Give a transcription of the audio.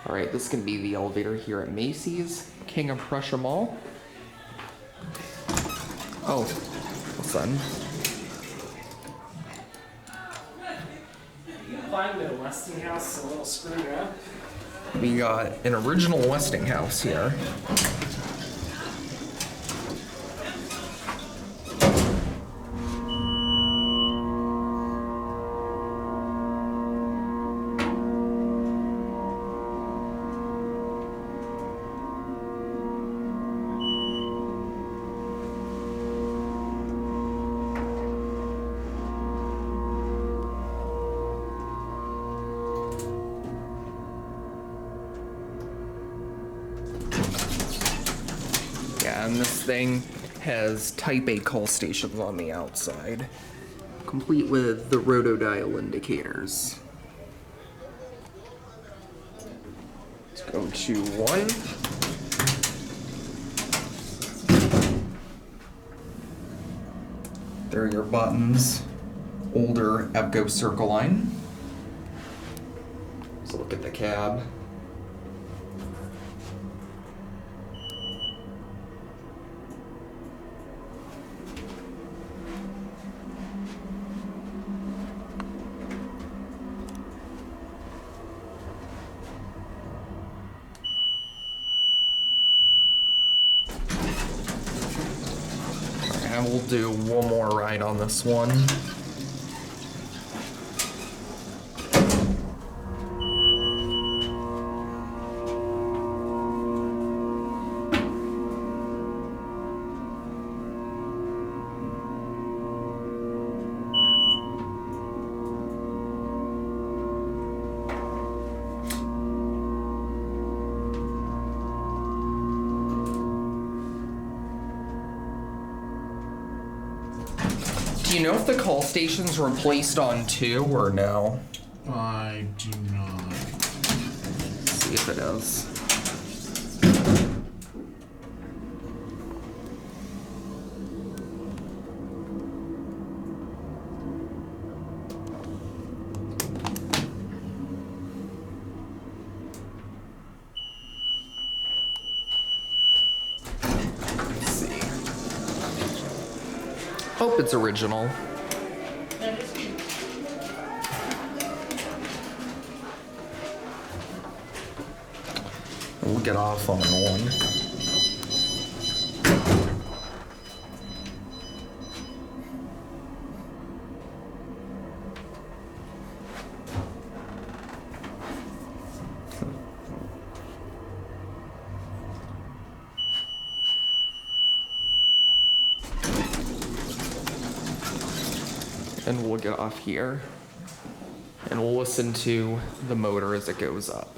All right, this is gonna be the elevator here at Macy's, King of Prussia Mall. Oh, what's that? You can find the Westinghouse a little screwed up. We got an original Westinghouse here. Yeah, and this thing has Type A call stations on the outside, complete with the rotodial indicators. Let's go to 1. There are your buttons. Older EBCO circle line. Let's look at the cab. And we'll do one more ride on this one. Do you know if the call stations were placed on 2 or no? I do not. Let's see if it is. Let's see. Hope it's original. We'll get off on 1. And we'll get off here. And we'll listen to the motor as it goes up.